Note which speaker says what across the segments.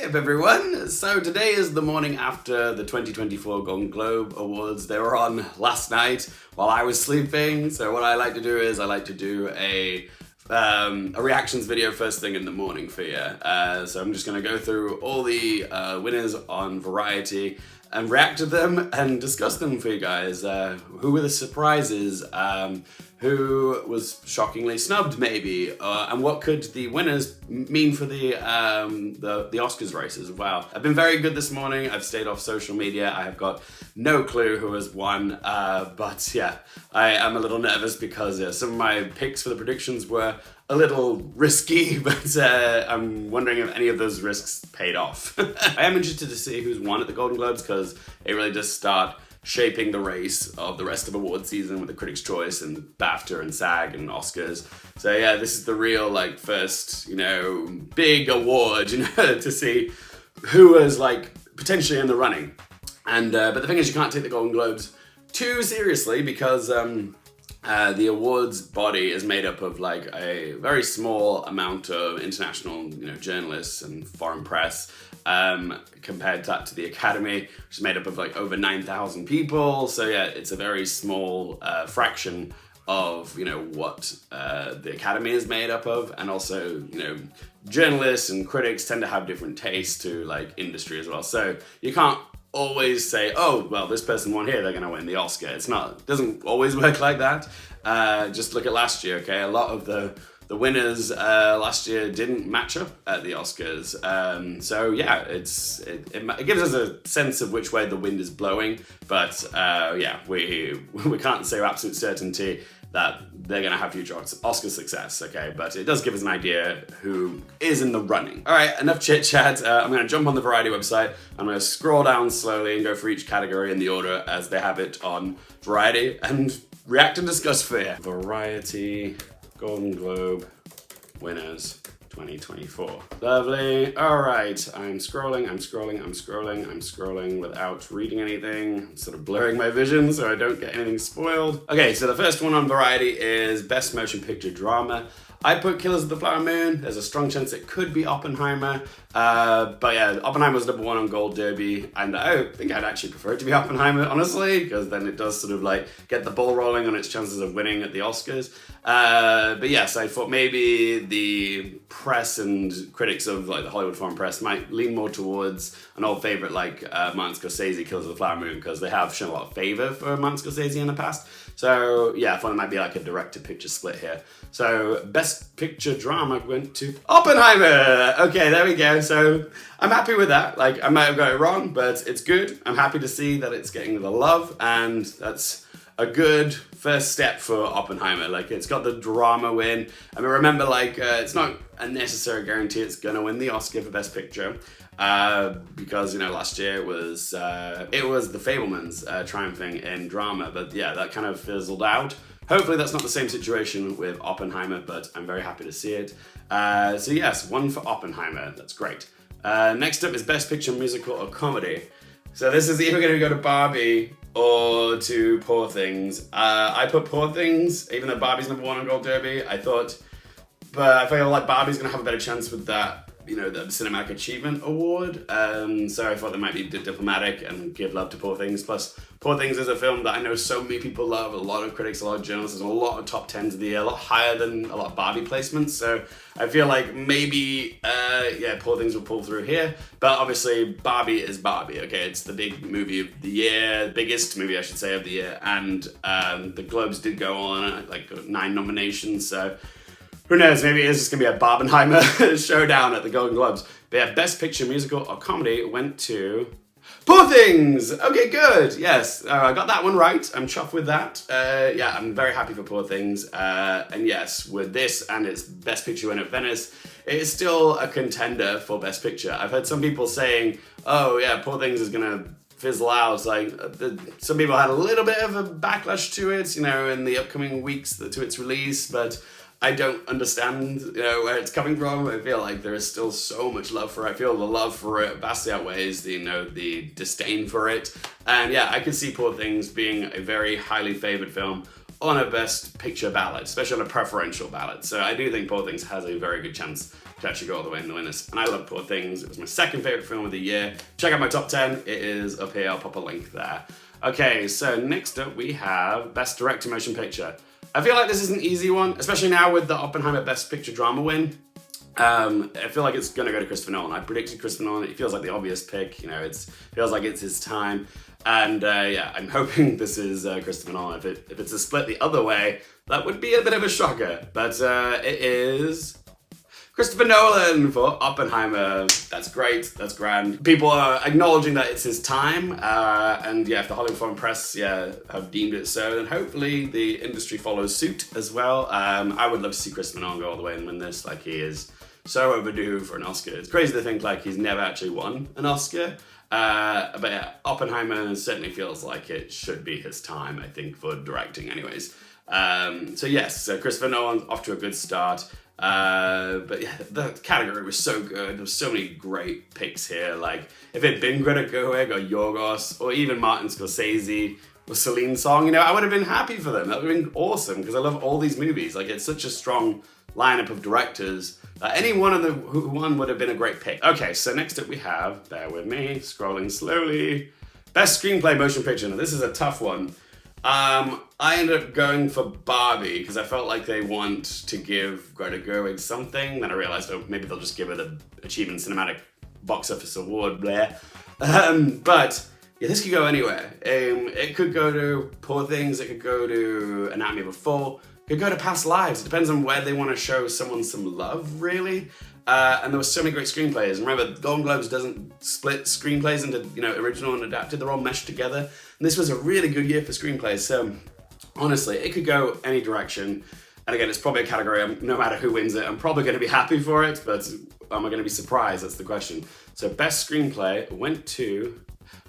Speaker 1: Hey up everyone! So today is the morning after the 2024 Golden Globe Awards. They were on last night while I was sleeping. So what I like to do is I like to do a reactions video first thing in the morning for you. So I'm just going to go through all the winners on Variety and react to them and discuss them for you guys. Who were the surprises? Who was shockingly snubbed, maybe? And what could the winners mean for the Oscars races as well? I've been very good this morning. I've stayed off social media. I have got no clue who has won. But yeah, I am a little nervous because some of my picks for the predictions were a little risky, but I'm wondering if any of those risks paid off. I am interested to see who's won at the Golden Globes because it really does start shaping the race of the rest of award season with the Critics' Choice and BAFTA and SAG and Oscars. So yeah, this is the real first, big award, to see who is potentially in the running. And but the thing is, you can't take the Golden Globes too seriously because the awards body is made up of a very small amount of international, journalists and foreign press. Compared that to the Academy, which is made up of over 9,000 people. So yeah, it's a very small fraction of what the Academy is made up of, and also journalists and critics tend to have different tastes to industry as well. So you can't always say, oh well, this person won here, they're going to win the Oscar. It doesn't always work like that. Just look at last year, okay? A lot of the winners last year didn't match up at the Oscars. So yeah, it gives us a sense of which way the wind is blowing. But yeah, we can't say with absolute certainty that they're gonna have future Oscar success, okay? But it does give us an idea who is in the running. All right, enough chit chat. I'm gonna jump on the Variety website. I'm gonna scroll down slowly and go for each category in the order as they have it on Variety and react and discuss for you. Variety Golden Globe winners 2024. Lovely. All right, I'm scrolling without reading anything, sort of blurring my vision so I don't get anything spoiled. Okay, so the first one on Variety is Best Motion Picture Drama. I put Killers of the Flower Moon. There's a strong chance it could be Oppenheimer. But yeah, Oppenheimer was number one on Gold Derby, and I think I'd actually prefer it to be Oppenheimer, honestly, because then it does sort of get the ball rolling on its chances of winning at the Oscars. But yes, I thought maybe the press and critics of the Hollywood Foreign Press might lean more towards an old favorite Martin Scorsese, Killers of the Flower Moon, because they have shown a lot of favor for Martin Scorsese in the past. So yeah, I thought it might be a director-picture split here. So Best Picture Drama went to Oppenheimer. Okay, there we go. So I'm happy with that. I might have got it wrong, but it's good. I'm happy to see that it's getting the love, and that's a good first step for Oppenheimer. It's got the drama win. I mean, remember, it's not a necessary guarantee it's gonna win the Oscar for Best Picture, because last year it was The Fabelmans triumphing in drama, but yeah, that kind of fizzled out. Hopefully that's not the same situation with Oppenheimer, but I'm very happy to see it. So yes, one for Oppenheimer. That's great. Next up is Best Picture Musical or Comedy. So this is either going to go to Barbie or to Poor Things. I put Poor Things, even though Barbie's number one on Gold Derby. I feel like Barbie's going to have a better chance with that, the Cinematic Achievement Award. So I thought they might be diplomatic and give love to Poor Things. Plus, Poor Things is a film that I know so many people love, a lot of critics, a lot of journalists, and a lot of top 10s of the year, a lot higher than a lot of Barbie placements. So I feel like maybe, Poor Things will pull through here. But obviously, Barbie is Barbie, okay? It's the big movie of the year, biggest movie, I should say, of the year. And the Globes did go on, 9 nominations, so who knows, maybe it's just going to be a Barbenheimer showdown at the Golden Globes. But yeah, Best Picture Musical or Comedy went to Poor Things! Okay, good, yes. I got that one right. I'm chuffed with that. Yeah, I'm very happy for Poor Things. And yes, with this and its Best Picture win at Venice, it is still a contender for Best Picture. I've heard some people saying, oh yeah, Poor Things is going to fizzle out. Some people had a little bit of a backlash to it, in the upcoming weeks to its release, but I don't understand, where it's coming from. I feel like there is still so much love for it. I feel the love for it vastly outweighs the disdain for it. And yeah, I could see Poor Things being a very highly favored film on a Best Picture ballot, especially on a preferential ballot. So I do think Poor Things has a very good chance could actually go all the way in the winners. And I love Poor Things. It was my second favorite film of the year. Check out my top 10. It is up here. I'll pop a link there. Okay, so next up we have Best Director Motion Picture. I feel like this is an easy one, especially now with the Oppenheimer Best Picture Drama win. I feel like it's gonna go to Christopher Nolan. I predicted Christopher Nolan. It feels like the obvious pick. You know, it feels like it's his time. And yeah, I'm hoping this is Christopher Nolan. If it's a split the other way, that would be a bit of a shocker. But it is Christopher Nolan for Oppenheimer. That's great. That's grand. People are acknowledging that it's his time. And yeah, if the Hollywood Foreign Press have deemed it so, then hopefully the industry follows suit as well. I would love to see Christopher Nolan go all the way and win this. Like, he is so overdue for an Oscar. It's crazy to think like he's never actually won an Oscar. But yeah, Oppenheimer certainly feels like it should be his time, I think, for directing anyways. So yes, Christopher Nolan's off to a good start. But yeah, the category was so good. There was so many great picks here. Like, if it had been Greta Gerwig or Yorgos or even Martin Scorsese or Cillian Song, you know, I would have been happy for them. That would have been awesome because I love all these movies. Like, it's such a strong lineup of directors. Any one of the who won would have been a great pick. Okay, so next up we have, bear with me, scrolling slowly, Best Screenplay Motion Picture. Now this is a tough one. I ended up going for Barbie because I felt like they want to give Greta Gerwig something. Then I realized, oh, maybe they'll just give her the Achievement Cinematic Box Office Award, blah. But yeah, this could go anywhere. It could go to Poor Things, it could go to Anatomy of a Fall, it could go to Past Lives. It depends on where they want to show someone some love, really. And there were so many great screenplays. And remember, Golden Globes doesn't split screenplays into, you know, original and adapted. They're all meshed together. And this was a really good year for screenplays. So honestly, it could go any direction. And again, it's probably a category, no matter who wins it, I'm probably going to be happy for it, but am I going to be surprised? That's the question. So Best Screenplay went to,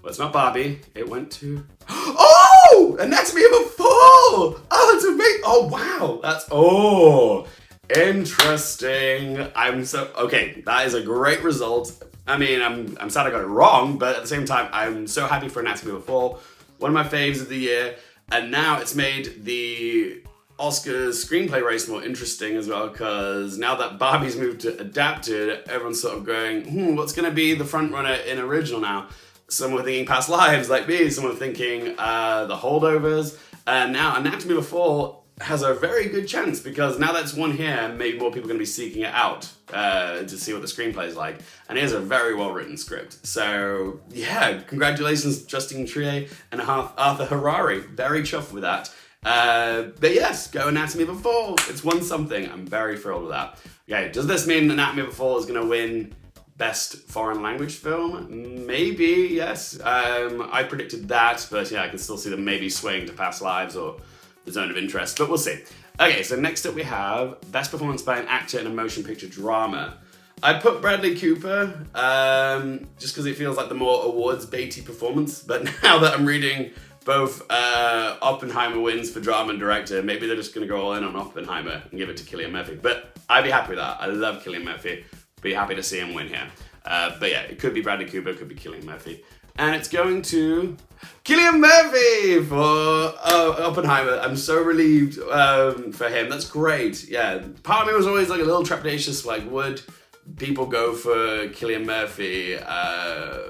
Speaker 1: well, it's not Barbie, it went to, oh! Anatomy of a Fall! Oh, that's amazing! Oh, wow! That's, interesting. Okay, that is a great result. I mean, I'm sad I got it wrong, but at the same time, I'm so happy for Anatomy of a Fall. One of my faves of the year, and now it's made the Oscars screenplay race more interesting as well, because now that Barbie's moved to adapted, everyone's sort of going, what's going to be the front runner in original now? Some were thinking Past Lives, like me. Some were thinking the Holdovers. And now Anatomy of a Fall has a very good chance, because now that's one here, maybe more people are going to be seeking it out to see what the screenplay is like. And it is a very well-written script. So yeah, congratulations Justine Triet and Arthur Harari. Very chuffed with that. But yes, go Anatomy of a Fall. It's won something. I'm very thrilled with that. Okay, does this mean Anatomy of a Fall is going to win Best Foreign Language Film? Maybe, yes. I predicted that, but yeah, I can still see them maybe swaying to Past Lives or The Zone of Interest, but we'll see. Okay, so next up we have Best Performance by an Actor in a Motion Picture Drama. I put Bradley Cooper, just because it feels like the more awards-baity performance, but now that I'm reading both Oppenheimer wins for drama and director, maybe they're just going to go all in on Oppenheimer and give it to Cillian Murphy. But I'd be happy with that. I love Cillian Murphy. Be happy to see him win here. But yeah, it could be Bradley Cooper, it could be Cillian Murphy. And it's going to Cillian Murphy for Oppenheimer. I'm so relieved for him. That's great. Yeah, part of me was always like a little trepidatious, like, would people go for Cillian Murphy?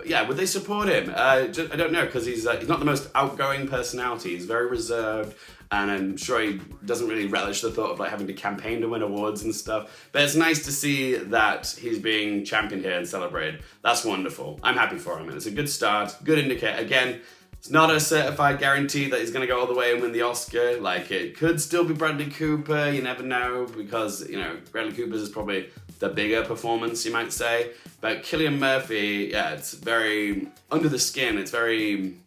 Speaker 1: Yeah, would they support him? I don't know, because he's not the most outgoing personality. He's very reserved, and I'm sure he doesn't really relish the thought of like having to campaign to win awards and stuff. But it's nice to see that he's being championed here and celebrated. That's wonderful. I'm happy for him, and it's a good start, good indicator. Again, it's not a certified guarantee that he's going to go all the way and win the Oscar. Like, it could still be Bradley Cooper. You never know, because, you know, Bradley Cooper's is probably the bigger performance, you might say. But Cillian Murphy, yeah, it's very under the skin. It's very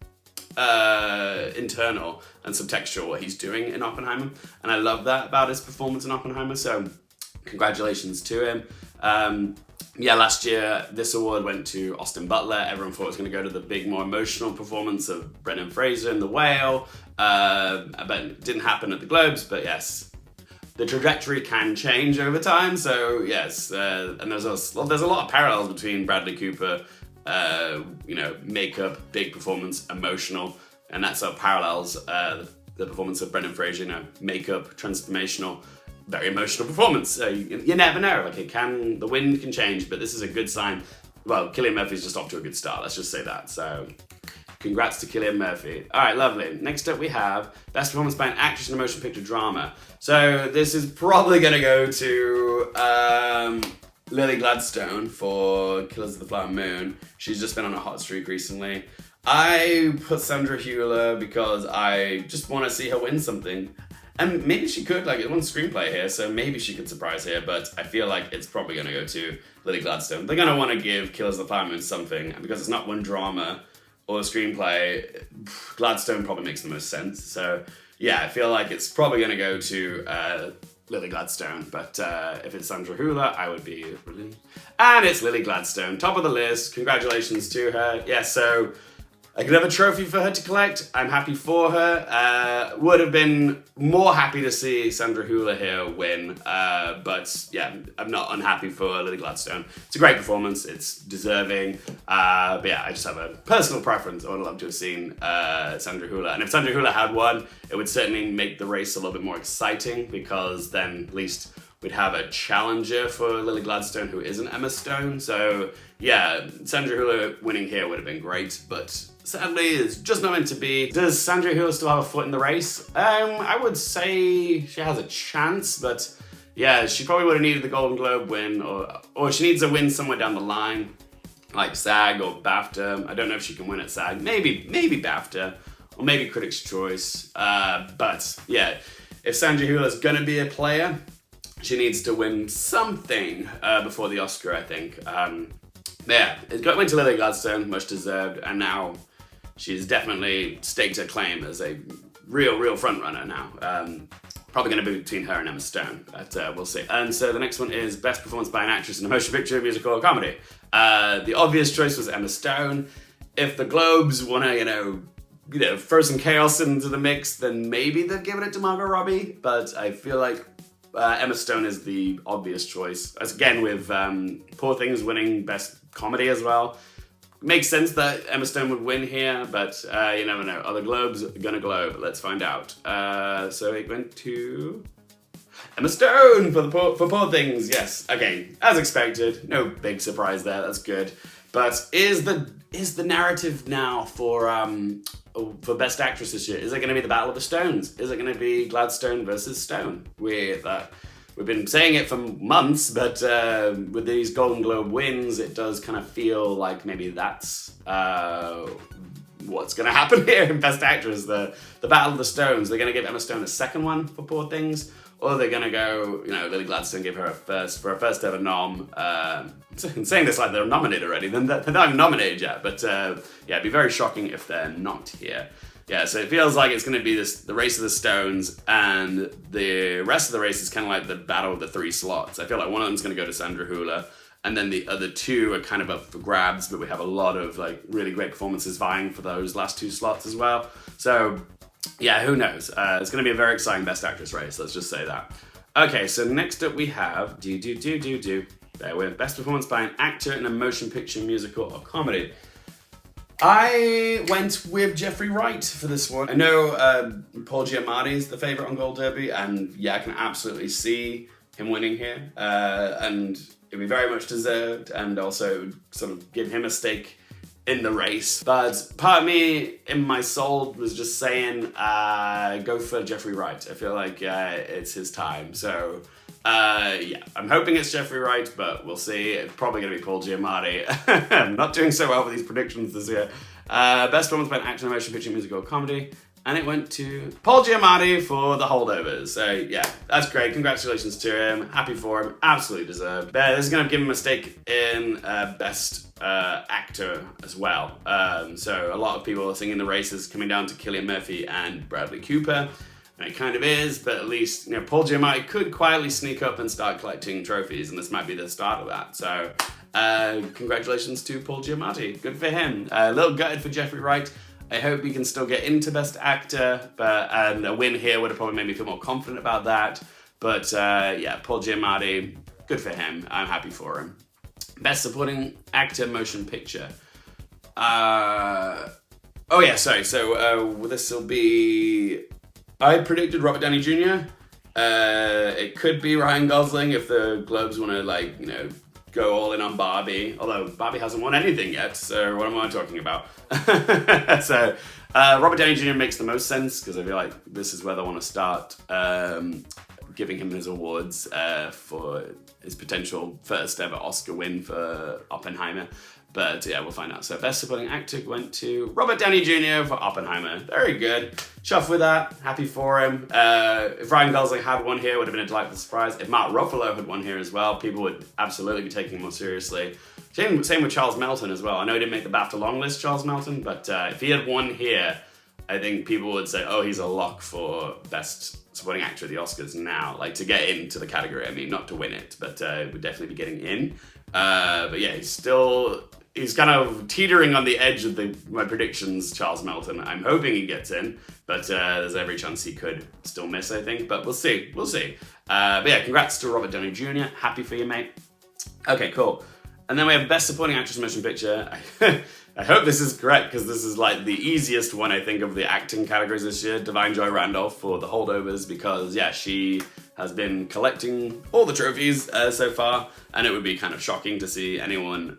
Speaker 1: internal and subtextual what he's doing in Oppenheimer. And I love that about his performance in Oppenheimer. So congratulations to him. Yeah, last year, this award went to Austin Butler. Everyone thought it was going to go to the big, more emotional performance of Brendan Fraser in The Whale. But it didn't happen at the Globes, but yes, the trajectory can change over time. So yes, and there's a lot of parallels between Bradley Cooper, you know, makeup, big performance, emotional, and that sort of parallels the performance of Brendan Fraser, you know, makeup, transformational. very emotional performance. You never know. Like the wind can change, but this is a good sign. Well, Cillian Murphy's just off to a good start. Let's just say that. So, congrats to Cillian Murphy. All right, lovely. Next up, we have best performance by an actress in a motion picture drama. So this is probably going to go to Lily Gladstone for Killers of the Flower Moon. She's just been on a hot streak recently. I put Sandra Hüller because I just want to see her win something. And maybe she could, like, it won Screenplay here, so maybe she could surprise here, but I feel like it's probably going to go to Lily Gladstone. They're going to want to give Killers of the Flower Moon something, and because it's not one drama or a screenplay, Gladstone probably makes the most sense. So, yeah, I feel like it's probably going to go to Lily Gladstone, but if it's Sandra Hüller, I would be relieved. And it's Lily Gladstone, top of the list. Congratulations to her. Yeah, so I could have a trophy for her to collect. I'm happy for her. Would have been more happy to see Sandra Hüller here win, but yeah, I'm not unhappy for Lily Gladstone. It's a great performance. It's deserving. But yeah, I just have a personal preference. I would love to have seen Sandra Hüller. And if Sandra Hüller had won, it would certainly make the race a little bit more exciting, because then at least we'd have a challenger for Lily Gladstone who isn't Emma Stone. So yeah, Sandra Hüller winning here would have been great, but sadly it's just not meant to be. Does Sandra Hüller still have a foot in the race? I would say she has a chance, but yeah, she probably would have needed the Golden Globe win, or she needs a win somewhere down the line, like SAG or BAFTA. I don't know if she can win at SAG. Maybe BAFTA, or maybe Critics' Choice. But yeah, if Sandra Hüller's gonna be a player, she needs to win something before the Oscar, I think. Yeah, it went to Lily Gladstone, much deserved, and now she's definitely staked her claim as a real front runner now. Probably going to be between her and Emma Stone, but we'll see. And so the next one is best performance by an actress in a motion picture, musical, or comedy. The obvious choice was Emma Stone. If the Globes want to, throw some chaos into the mix, then maybe they've given it to Margot Robbie. But I feel like Emma Stone is the obvious choice. As again with Poor Things winning best comedy as well. Makes sense that Emma Stone would win here, but you never know. Are the Globes gonna globe? Let's find out. So it went to Emma Stone for Poor Things. Yes, again, as expected. No big surprise there. That's good. But is the narrative now for Best Actress this year? Is it going to be the Battle of the Stones? Is it going to be Gladstone versus Stone? We've been saying it for months, but with these Golden Globe wins, it does kind of feel like maybe that's what's going to happen here in Best Actress. The Battle of the Stones. They're going to give Emma Stone a second one for Poor Things, or they're going to go, Lily Gladstone, give her a first ever nom. I'm saying this like they're nominated already. They're not even nominated yet, but yeah, it'd be very shocking if they're not here. Yeah, so it feels like it's going to be the race of the Stones, and the rest of the race is kind of like the battle of the three slots. I feel like one of them's going to go to Sandra Hüller, and then the other two are kind of up for grabs, but we have a lot of really great performances vying for those last two slots as well. So yeah, who knows? It's going to be a very exciting Best Actress race, let's just say that. Okay, so next up we have there we're best performance by an actor in a motion picture, musical, or comedy. I went with Jeffrey Wright for this one. I know Paul Giamatti's the favourite on Gold Derby, and yeah, I can absolutely see him winning here. And it'd be very much deserved, and also sort of give him a stake in the race. But part of me in my soul was just saying, go for Jeffrey Wright. I feel like it's his time. So yeah, I'm hoping it's Jeffrey Wright, but we'll see. It's probably going to be Paul Giamatti. I'm not doing so well with these predictions this year. Best performance by an actor in a motion picture, musical, or comedy. And it went to Paul Giamatti for The Holdovers. So yeah, that's great. Congratulations to him. Happy for him. Absolutely deserved. This is going to give him a stake in Best Actor as well. So a lot of people are singing the races coming down to Cillian Murphy and Bradley Cooper. And it kind of is, but at least Paul Giamatti could quietly sneak up and start collecting trophies, and this might be the start of that. So congratulations to Paul Giamatti. Good for him. A little gutted for Jeffrey Wright. I hope he can still get into Best Actor, but a win here would have probably made me feel more confident about that. But yeah, Paul Giamatti, good for him. I'm happy for him. Best Supporting Actor, Motion Picture. Oh yeah, sorry. So this will be... I predicted Robert Downey Jr. It could be Ryan Gosling if the Globes want to, like, you know, go all in on Barbie. Although Barbie hasn't won anything yet, so what am I talking about? So Robert Downey Jr. makes the most sense because I feel like this is where they want to start giving him his awards for his potential first ever Oscar win for Oppenheimer. But yeah, we'll find out. So Best Supporting Actor went to Robert Downey Jr. for Oppenheimer. Very good. Chuffed with that. Happy for him. If Ryan Gosling had won here, it would have been a delightful surprise. If Mark Ruffalo had won here as well, people would absolutely be taking him more seriously. Same with Charles Melton as well. I know he didn't make the BAFTA long list, Charles Melton, but if he had won here, I think people would say, oh, he's a lock for Best Supporting Actor at the Oscars now. Like, to get into the category, I mean, not to win it, but would definitely be getting in. But yeah, he's kind of teetering on the edge of my predictions, Charles Melton. I'm hoping he gets in, but there's every chance he could still miss, I think. But we'll see. We'll see. But yeah, congrats to Robert Downey Jr. Happy for you, mate. Okay, cool. And then we have Best Supporting Actress Motion Picture. I hope this is correct, because this is like the easiest one, I think, of the acting categories this year. Divine Joy Randolph for The Holdovers, because, yeah, she has been collecting all the trophies so far, and it would be kind of shocking to see anyone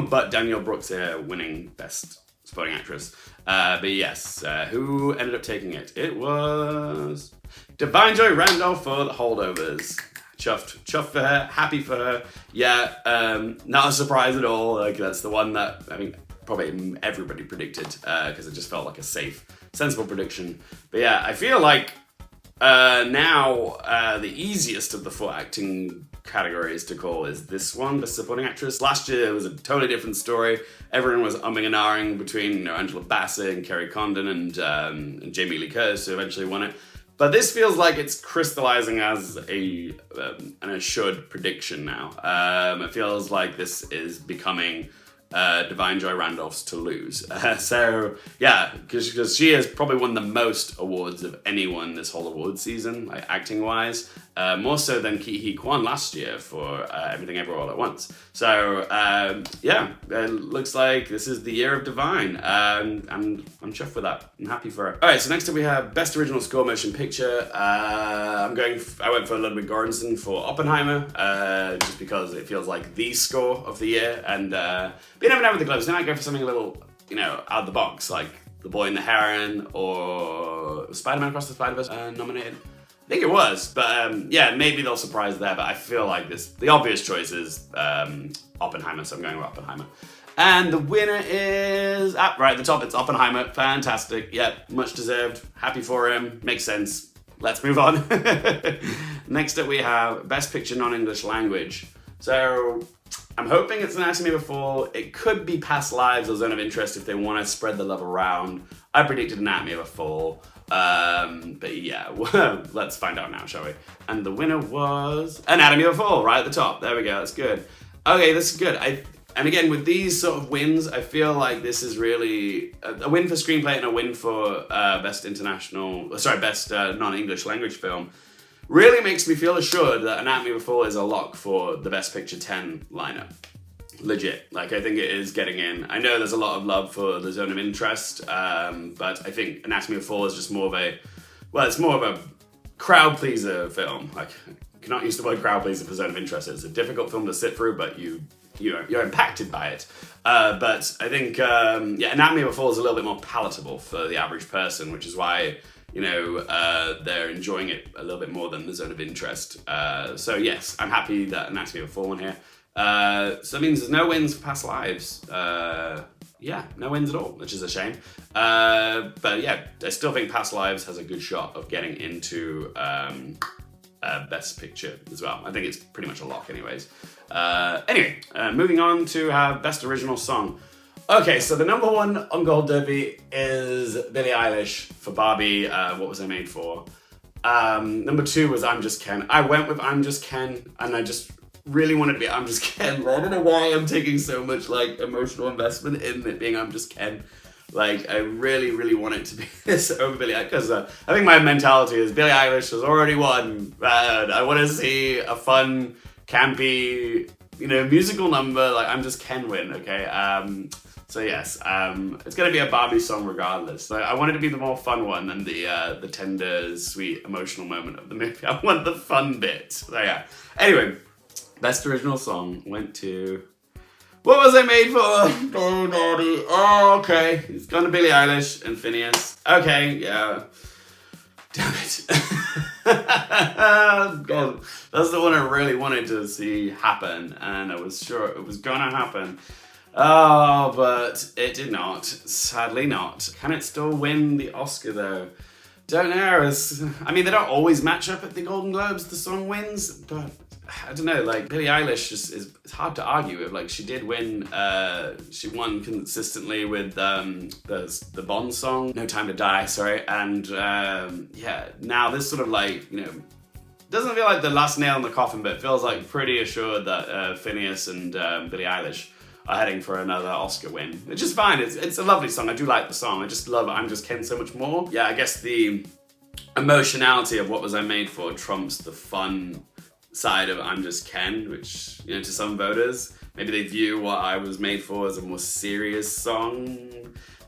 Speaker 1: but Danielle Brooks here winning Best Supporting Actress. But yes, who ended up taking it? It was Divine Joy Randolph for The Holdovers. Chuffed for her, happy for her. Yeah, not a surprise at all. Like, that's the one that, I mean, probably everybody predicted, because it just felt like a safe, sensible prediction. But yeah, I feel like now the easiest of the 4 acting categories to call is this one, Best Supporting Actress. Last year it was a totally different story. Everyone was umming and ahhing between, you know, Angela Bassett and Kerry Condon and Jamie Lee Curtis, who eventually won it. But this feels like it's crystallizing as an assured prediction now. It feels like this is becoming Divine Joy Randolph's to lose. So yeah, because she has probably won the most awards of anyone this whole award season, like acting wise, more so than Ki Hee Kwan last year for Everything Everywhere All at Once. So yeah, it looks like this is the year of Divine, and I'm chuffed with that. I'm happy for her. All right, so next up we have Best Original Score Motion Picture. I went for Ludwig Göransson for Oppenheimer, just because it feels like the score of the year, and you never know with the Globes. They might go for something a little, you know, out of the box, like The Boy and the Heron or Spider-Man Across the Spider-Verse nominated. I think it was, but yeah, maybe they'll surprise there, but I feel like the obvious choice is Oppenheimer, so I'm going with Oppenheimer. And the winner is, right at the top, it's Oppenheimer. Fantastic. Yeah, much deserved. Happy for him. Makes sense. Let's move on. Next up we have Best Picture Non-English Language. So I'm hoping it's Anatomy of a Fall. It could be Past Lives or Zone of Interest if they want to spread the love around. I predicted Anatomy of a Fall. But yeah, let's find out now, shall we? And the winner was Anatomy of a Fall, right at the top. There we go, that's good. Okay, this is good. And again, with these sort of wins, I feel like this is really a win for screenplay and a win for best non-English language film. Really makes me feel assured that Anatomy of a Fall is a lock for the Best Picture 10 lineup. Legit. Like, I think it is getting in. I know there's a lot of love for the Zone of Interest, but I think Anatomy of a Fall is just more of a crowd pleaser film. Like, I cannot use the word crowd pleaser for Zone of Interest. It's a difficult film to sit through, but you're impacted by it. But I think, Anatomy of a Fall is a little bit more palatable for the average person, which is why, you know, they're enjoying it a little bit more than the Zone of Interest. So yes, I'm happy that Anatomy of a Fall won here. So that means there's no wins for Past Lives. Yeah, no wins at all, which is a shame. But yeah, I still think Past Lives has a good shot of getting into Best Picture as well. I think it's pretty much a lock anyways. Anyway, moving on to have Best Original Song. Okay, so the number one on Gold Derby is Billie Eilish for Barbie, What Was I Made For? Number 2 was I'm Just Ken. I went with I'm Just Ken, and I just really wanted to be I'm Just Ken. I don't know why I'm taking so much like emotional investment in it being I'm Just Ken. Like, I really, really want it to be this over Billie Eilish, because I think my mentality is Billie Eilish has already won. I want to see a fun, campy, you know, musical number like I'm Just Ken win, okay? So yes, it's gonna be a Barbie song regardless. So I want it to be the more fun one than the tender, sweet, emotional moment of the movie. I want the fun bit. So yeah. Anyway, best original song went to... What was I made for? Oh, okay. It's gone to Billie Eilish and Phineas. Okay, yeah. Damn it. God, that's the one I really wanted to see happen, and I was sure it was gonna happen. Oh, but it did not. Sadly not. Can it still win the Oscar though? Don't know. I mean, they don't always match up at the Golden Globes, the song wins, but I don't know, like Billie Eilish it's hard to argue with. Like she did win, she won consistently with the Bond song, No Time to Die, sorry, and yeah, now this sort of like, you know, doesn't feel like the last nail in the coffin, but it feels like pretty assured that Phineas and Billie Eilish are heading for another Oscar win, which is fine. It's a lovely song. I do like the song. I just love I'm Just Ken so much more. Yeah, I guess the emotionality of What Was I Made For trumps the fun side of I'm Just Ken, which, you know, to some voters, maybe they view What I Was Made For as a more serious song.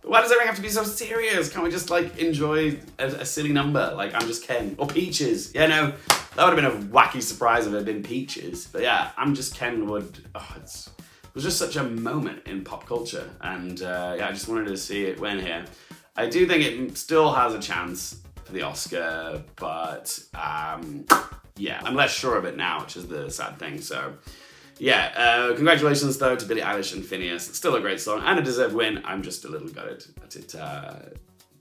Speaker 1: But why does everything have to be so serious? Can't we just like enjoy a silly number like I'm Just Ken or Peaches? Yeah, no, that would have been a wacky surprise if it had been Peaches. But yeah, I'm Just Ken would, it was just such a moment in pop culture, and yeah, I just wanted to see it win here. I do think it still has a chance for the Oscar, but yeah, I'm less sure of it now, which is the sad thing. So yeah, congratulations though to Billie Eilish and Phineas. It's still a great song and a deserved win. I'm just a little gutted that it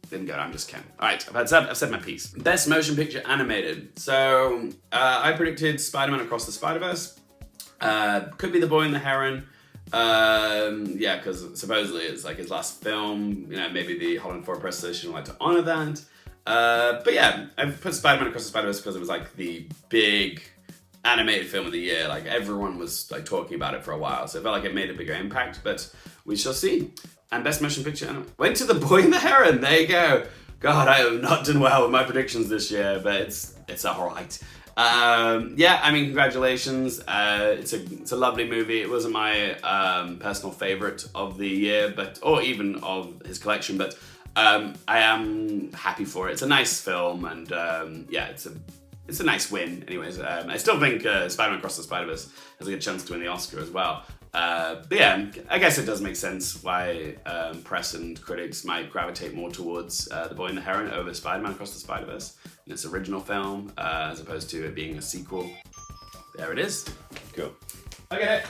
Speaker 1: didn't go. I'm Just Ken. All right, I've said my piece. Best motion picture animated. So I predicted Spider-Man Across the Spider-Verse. Could be The Boy and the Heron. Yeah, because supposedly it's like his last film. You know, maybe the Holland Foreign Press Association would like to honor that. But yeah, I put Spider-Man Across the Spider-Verse because it was like the big animated film of the year. Like everyone was like talking about it for a while, so it felt like it made a bigger impact. But we shall see. And best motion picture went to The Boy and the Heron. There you go. God, I have not done well with my predictions this year, but it's alright. Yeah, I mean, congratulations. It's a lovely movie. It wasn't my personal favorite of the year, or even of his collection, but I am happy for it. It's a nice film, and yeah, it's a nice win. Anyways, I still think Spider-Man Across the Spider-Verse has a good chance to win the Oscar as well. But yeah, I guess it does make sense why press and critics might gravitate more towards The Boy and the Heron over Spider-Man Across the Spider-Verse in its original film, as opposed to it being a sequel. There it is. Cool. Okay.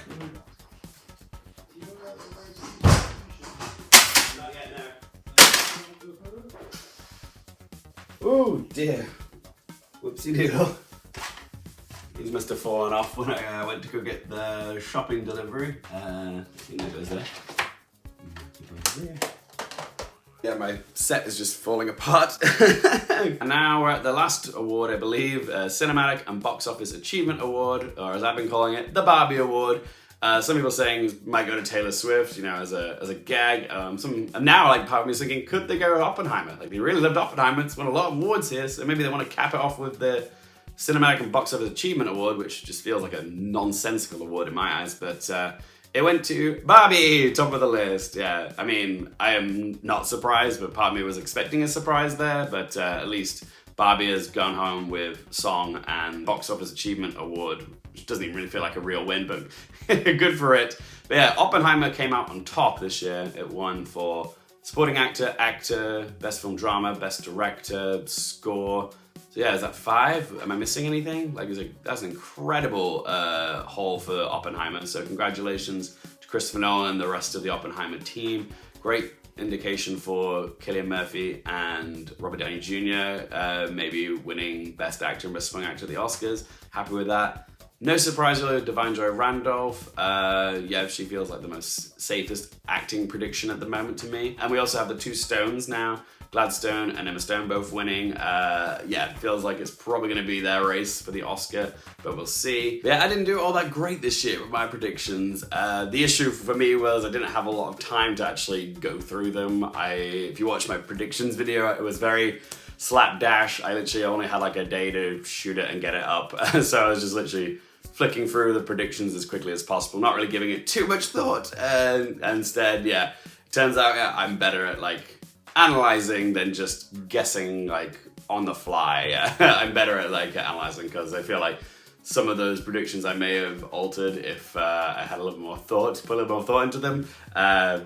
Speaker 1: Not yet, no. Oh dear. Whoopsie doodle. These must have fallen off when I went to go get the shopping delivery. I think that goes there. Yeah, my set is just falling apart. And now we're at the last award, I believe, Cinematic and Box Office Achievement Award, or as I've been calling it, the Barbie Award. Some people saying it might go to Taylor Swift, you know, as a gag. And now, like, part of me is thinking, could they go to Oppenheimer? Like, they really loved Oppenheimer. It's won a lot of awards here, so maybe they want to cap it off with the Cinematic and Box Office Achievement Award, which just feels like a nonsensical award in my eyes, but it went to Barbie, top of the list. Yeah, I mean, I am not surprised, but part of me was expecting a surprise there, but at least Barbie has gone home with Song and Box Office Achievement Award, which doesn't even really feel like a real win, but good for it. But yeah, Oppenheimer came out on top this year. It won for Supporting Actor, Best Film Drama, Best Director, Score. So yeah, is that 5? Am I missing anything? Like, that's an incredible haul for Oppenheimer. So congratulations to Christopher Nolan and the rest of the Oppenheimer team. Great indication for Cillian Murphy and Robert Downey Jr. Maybe winning Best Actor and Best Supporting Actor at the Oscars. Happy with that. No surprise really, Divine Joy Randolph. Yeah, she feels like the most safest acting prediction at the moment to me. And we also have the 2 Stones now. Gladstone and Emma Stone both winning. Yeah, it feels like it's probably going to be their race for the Oscar, but we'll see. But yeah, I didn't do all that great this year with my predictions. The issue for me was I didn't have a lot of time to actually go through them. If you watch my predictions video, it was very slapdash. I literally only had like a day to shoot it and get it up. So I was just literally flicking through the predictions as quickly as possible, not really giving it too much thought. And instead, yeah, Turns out, yeah, I'm better at like analyzing than just guessing like on the fly. I'm better at like analyzing because I feel like some of those predictions I may have altered if I had a little more thought, put a little more thought into them.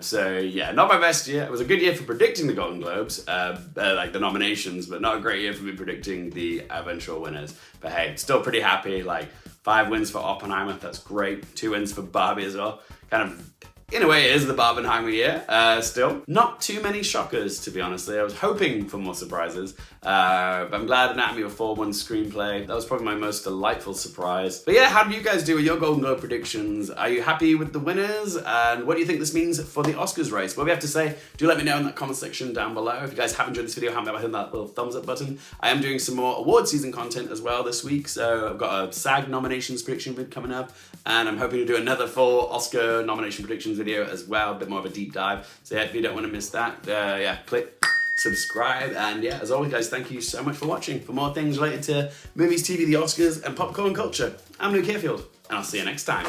Speaker 1: So yeah, not my best year. It was a good year for predicting the Golden Globes, like the nominations, but not a great year for me predicting the eventual winners. But hey, still pretty happy. Like 5 wins for Oppenheimer, that's great. 2 wins for Barbie as well. Kind of, in a way, it is the Barbenheimer year, still. Not too many shockers, to be honest. I was hoping for more surprises, but I'm glad Anatomy of a Fall won Screenplay. That was probably my most delightful surprise. But yeah, how did you guys do with your Golden Globe predictions? Are you happy with the winners? And what do you think this means for the Oscars race? What do we have to say? Do let me know in that comment section down below. If you guys have enjoyed this video, hit that little thumbs up button. I am doing some more award season content as well this week, so I've got a SAG nominations prediction vid coming up, and I'm hoping to do another full Oscar nomination predictions video as well, a bit more of a deep dive. So yeah, if you don't want to miss that, yeah, click subscribe, and yeah, as always guys, thank you so much for watching. For more things related to movies, TV, the Oscars, and popcorn culture, I'm Luke Hearfield, and I'll see you next time.